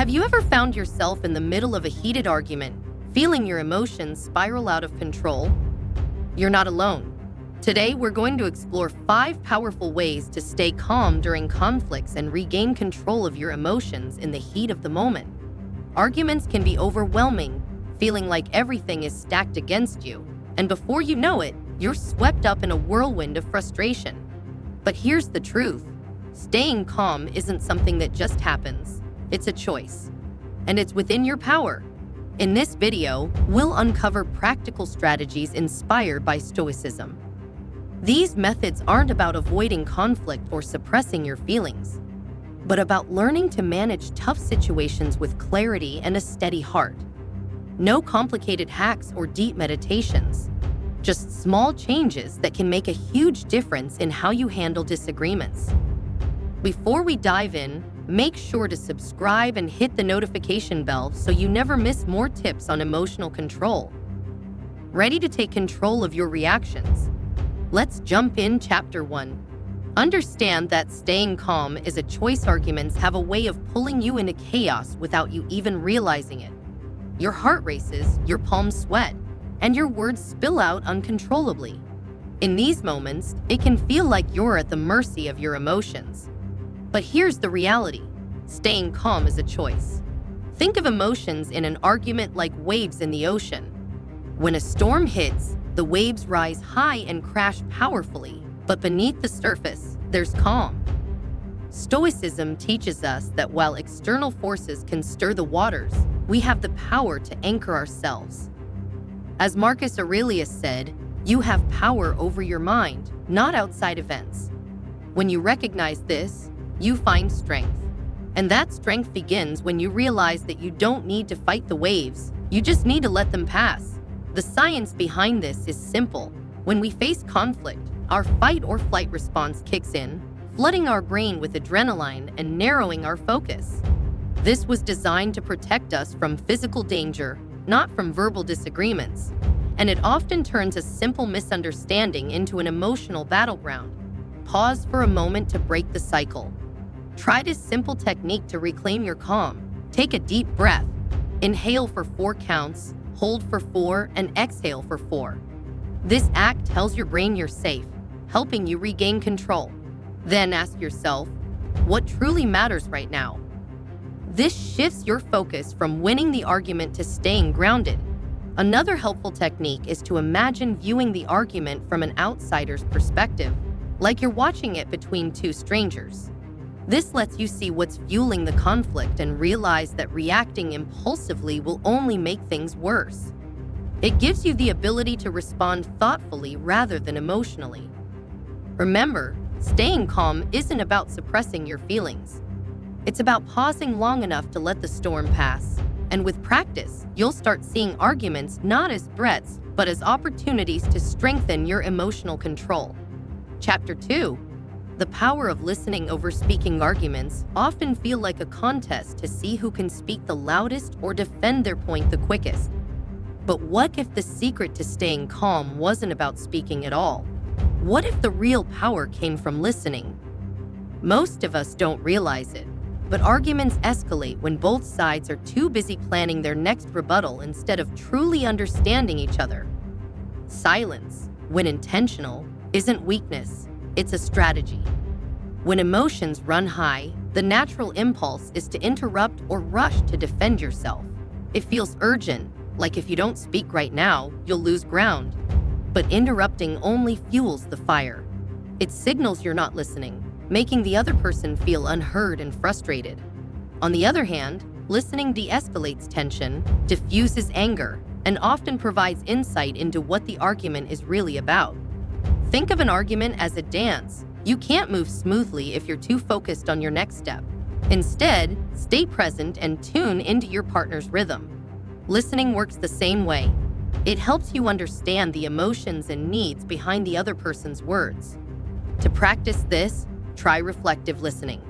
Have you ever found yourself in the middle of a heated argument, feeling your emotions spiral out of control? You're not alone. Today, we're going to explore 5 powerful ways to stay calm during conflicts and regain control of your emotions in the heat of the moment. Arguments can be overwhelming, feeling like everything is stacked against you, and before you know it, you're swept up in a whirlwind of frustration. But here's the truth. Staying calm isn't something that just happens. It's a choice, and it's within your power. In this video, we'll uncover practical strategies inspired by Stoicism. These methods aren't about avoiding conflict or suppressing your feelings, but about learning to manage tough situations with clarity and a steady heart. No complicated hacks or deep meditations, just small changes that can make a huge difference in how you handle disagreements. Before we dive in, make sure to subscribe and hit the notification bell so you never miss more tips on emotional control. Ready to take control of your reactions? Let's jump in. Chapter 1. Understand that staying calm is a choice. Arguments have a way of pulling you into chaos without you even realizing it. Your heart races, your palms sweat, and your words spill out uncontrollably. In these moments, it can feel like you're at the mercy of your emotions. But here's the reality. Staying calm is a choice. Think of emotions in an argument like waves in the ocean. When a storm hits, the waves rise high and crash powerfully, but beneath the surface, there's calm. Stoicism teaches us that while external forces can stir the waters, we have the power to anchor ourselves. As Marcus Aurelius said, you have power over your mind, not outside events. When you recognize this, you find strength. And that strength begins when you realize that you don't need to fight the waves, you just need to let them pass. The science behind this is simple. When we face conflict, our fight or flight response kicks in, flooding our brain with adrenaline and narrowing our focus. This was designed to protect us from physical danger, not from verbal disagreements. And it often turns a simple misunderstanding into an emotional battleground. Pause for a moment to break the cycle. Try this simple technique to reclaim your calm. Take a deep breath. Inhale for 4 counts, hold for 4, and exhale for 4. This act tells your brain you're safe, helping you regain control. Then ask yourself, what truly matters right now? This shifts your focus from winning the argument to staying grounded. Another helpful technique is to imagine viewing the argument from an outsider's perspective, like you're watching it between 2 strangers. This lets you see what's fueling the conflict and realize that reacting impulsively will only make things worse. It gives you the ability to respond thoughtfully rather than emotionally. Remember, staying calm isn't about suppressing your feelings. It's about pausing long enough to let the storm pass. And with practice, you'll start seeing arguments not as threats, but as opportunities to strengthen your emotional control. Chapter 2. The power of listening over speaking. Arguments often feel like a contest to see who can speak the loudest or defend their point the quickest. But what if the secret to staying calm wasn't about speaking at all? What if the real power came from listening? Most of us don't realize it, but arguments escalate when both sides are too busy planning their next rebuttal instead of truly understanding each other. Silence, when intentional, isn't weakness. It's a strategy. When emotions run high, the natural impulse is to interrupt or rush to defend yourself. It feels urgent, like if you don't speak right now, you'll lose ground. But interrupting only fuels the fire. It signals you're not listening, making the other person feel unheard and frustrated. On the other hand, listening de-escalates tension, diffuses anger, and often provides insight into what the argument is really about. Think of an argument as a dance. You can't move smoothly if you're too focused on your next step. Instead, stay present and tune into your partner's rhythm. Listening works the same way. It helps you understand the emotions and needs behind the other person's words. To practice this, try reflective listening.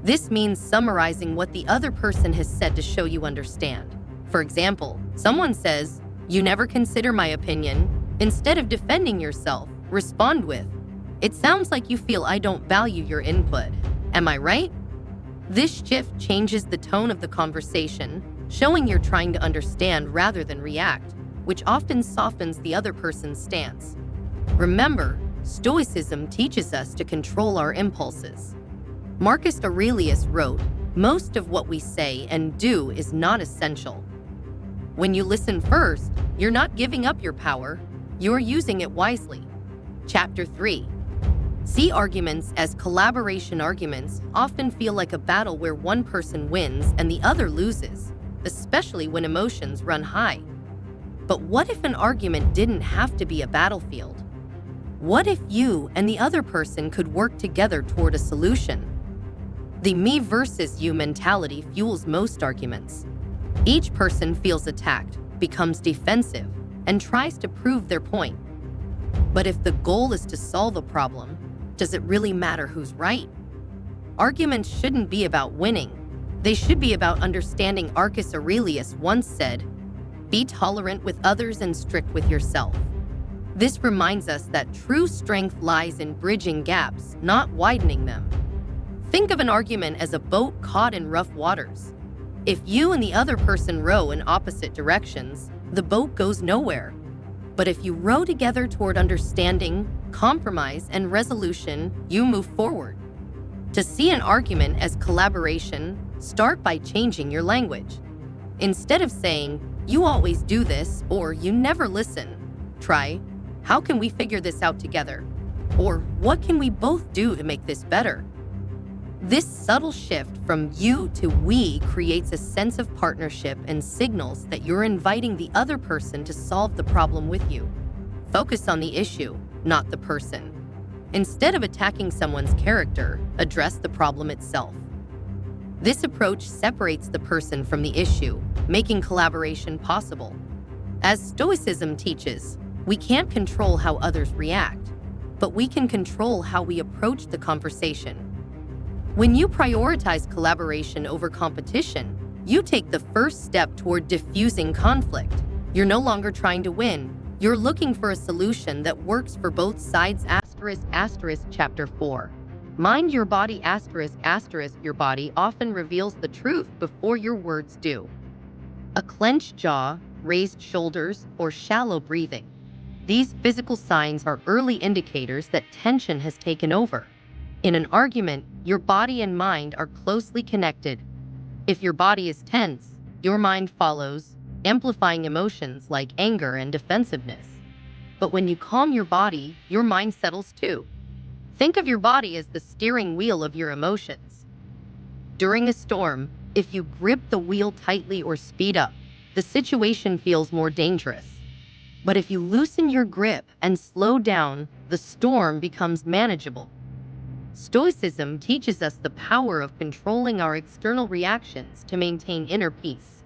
This means summarizing what the other person has said to show you understand. For example, someone says, "You never consider my opinion." Instead of defending yourself, respond with, "It sounds like you feel I don't value your input. Am I right?" This shift changes the tone of the conversation, showing you're trying to understand rather than react, which often softens the other person's stance. Remember, Stoicism teaches us to control our impulses. Marcus Aurelius wrote, "Most of what we say and do is not essential." When you listen first, you're not giving up your power, you're using it wisely. Chapter 3. See arguments as collaboration. Arguments often feel like a battle where one person wins and the other loses, especially when emotions run high. But what if an argument didn't have to be a battlefield? What if you and the other person could work together toward a solution? The me versus you mentality fuels most arguments. Each person feels attacked, becomes defensive, and tries to prove their point. But if the goal is to solve a problem, does it really matter who's right? Arguments shouldn't be about winning. They should be about understanding. Marcus Aurelius once said, "Be tolerant with others and strict with yourself." This reminds us that true strength lies in bridging gaps, not widening them. Think of an argument as a boat caught in rough waters. If you and the other person row in opposite directions, the boat goes nowhere. But if you row together toward understanding, compromise, and resolution, you move forward. To see an argument as collaboration, start by changing your language. Instead of saying, "You always do this," or "You never listen," try, "How can we figure this out together?" Or "What can we both do to make this better?" This subtle shift from you to we creates a sense of partnership and signals that you're inviting the other person to solve the problem with you. Focus on the issue, not the person. Instead of attacking someone's character, address the problem itself. This approach separates the person from the issue, making collaboration possible. As Stoicism teaches, we can't control how others react, but we can control how we approach the conversation. When you prioritize collaboration over competition, you take the first step toward diffusing conflict. You're no longer trying to win. You're looking for a solution that works for both sides. Chapter 4. Mind your body. Your body often reveals the truth before your words do. A clenched jaw, raised shoulders, or shallow breathing. These physical signs are early indicators that tension has taken over. In an argument, your body and mind are closely connected. If your body is tense, your mind follows, amplifying emotions like anger and defensiveness. But when you calm your body, your mind settles too. Think of your body as the steering wheel of your emotions. During a storm, if you grip the wheel tightly or speed up, the situation feels more dangerous. But if you loosen your grip and slow down, the storm becomes manageable. Stoicism teaches us the power of controlling our external reactions to maintain inner peace.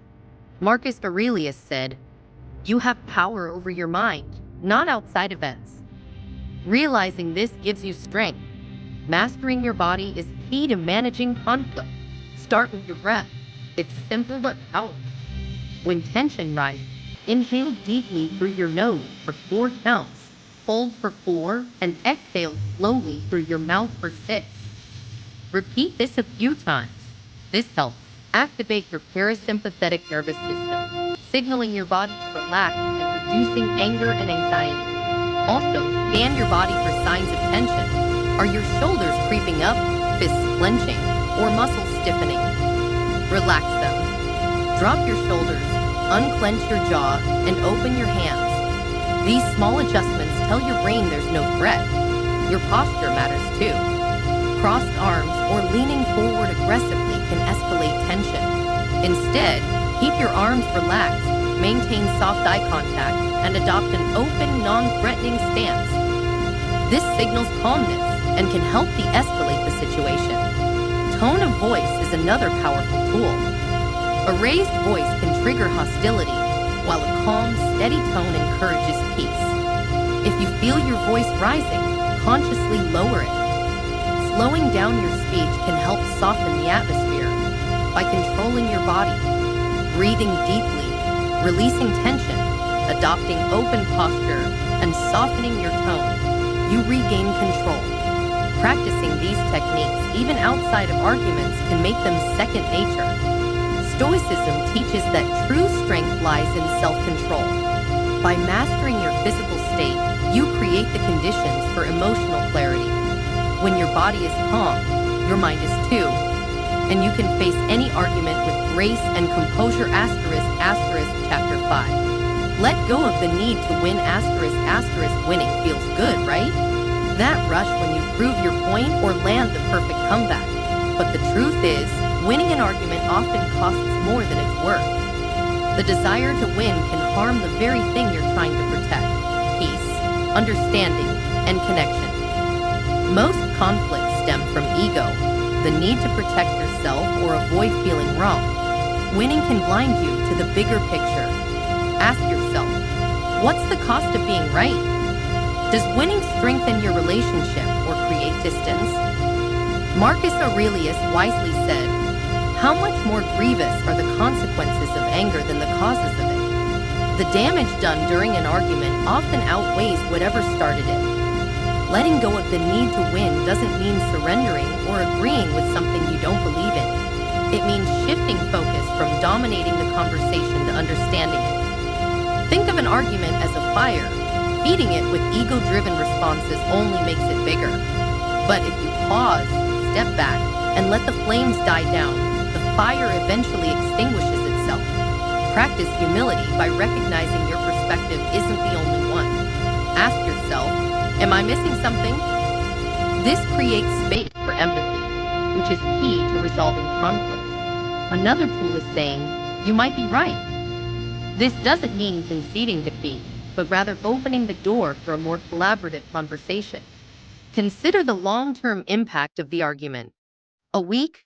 Marcus Aurelius said, "You have power over your mind, not outside events." Realizing this gives you strength. Mastering your body is key to managing conflict. Start with your breath. It's simple but powerful. When tension rises, inhale deeply through your nose for 4 counts, hold for 4, and exhale slowly through your mouth for 6. Repeat this a few times. This helps activate your parasympathetic nervous system, signaling your body to relax and reducing anger and anxiety. Also, scan your body for signs of tension. Are your shoulders creeping up, fists clenching, or muscles stiffening? Relax them. Drop your shoulders, unclench your jaw, and open your hands. These small adjustments tell your brain there's no threat. Your posture matters too. Crossed arms or leaning forward aggressively can escalate tension. Instead, keep your arms relaxed, maintain soft eye contact, and adopt an open, non-threatening stance. This signals calmness and can help de-escalate the situation. Tone of voice is another powerful tool. A raised voice can trigger hostility, while a calm, steady tone encourages peace. If you feel your voice rising, consciously lower it. Slowing down your speech can help soften the atmosphere. By controlling your body, breathing deeply, releasing tension, adopting open posture, and softening your tone, you regain control. Practicing these techniques, even outside of arguments, can make them second nature. Stoicism teaches that true strength lies in self-control. By mastering your physical state, you create the conditions for emotional clarity. When your body is calm, your mind is too, and you can face any argument with grace and composure. Chapter 5. Let go of the need to win. Winning feels good, right? That rush when you prove your point or land the perfect comeback. But the truth is, winning an argument often costs more than it's worth. The desire to win can harm the very thing you're trying to protect: peace, understanding, and connection. Most conflicts stem from ego, the need to protect yourself or avoid feeling wrong. Winning can blind you to the bigger picture. Ask yourself, what's the cost of being right? Does winning strengthen your relationship or create distance? Marcus Aurelius wisely said, "How much more grievous are the consequences of anger than the causes of it?" The damage done during an argument often outweighs whatever started it. Letting go of the need to win doesn't mean surrendering or agreeing with something you don't believe in. It means shifting focus from dominating the conversation to understanding it. Think of an argument as a fire. Feeding it with ego-driven responses only makes it bigger. But if you pause, step back, and let the flames die down, the fire eventually extinguishes itself. Practice humility by recognizing your perspective isn't the only one. Ask yourself, am I missing something? This creates space for empathy, which is key to resolving conflicts. Another tool is saying, "You might be right." This doesn't mean conceding defeat, but rather opening the door for a more collaborative conversation. Consider the long-term impact of the argument. A week,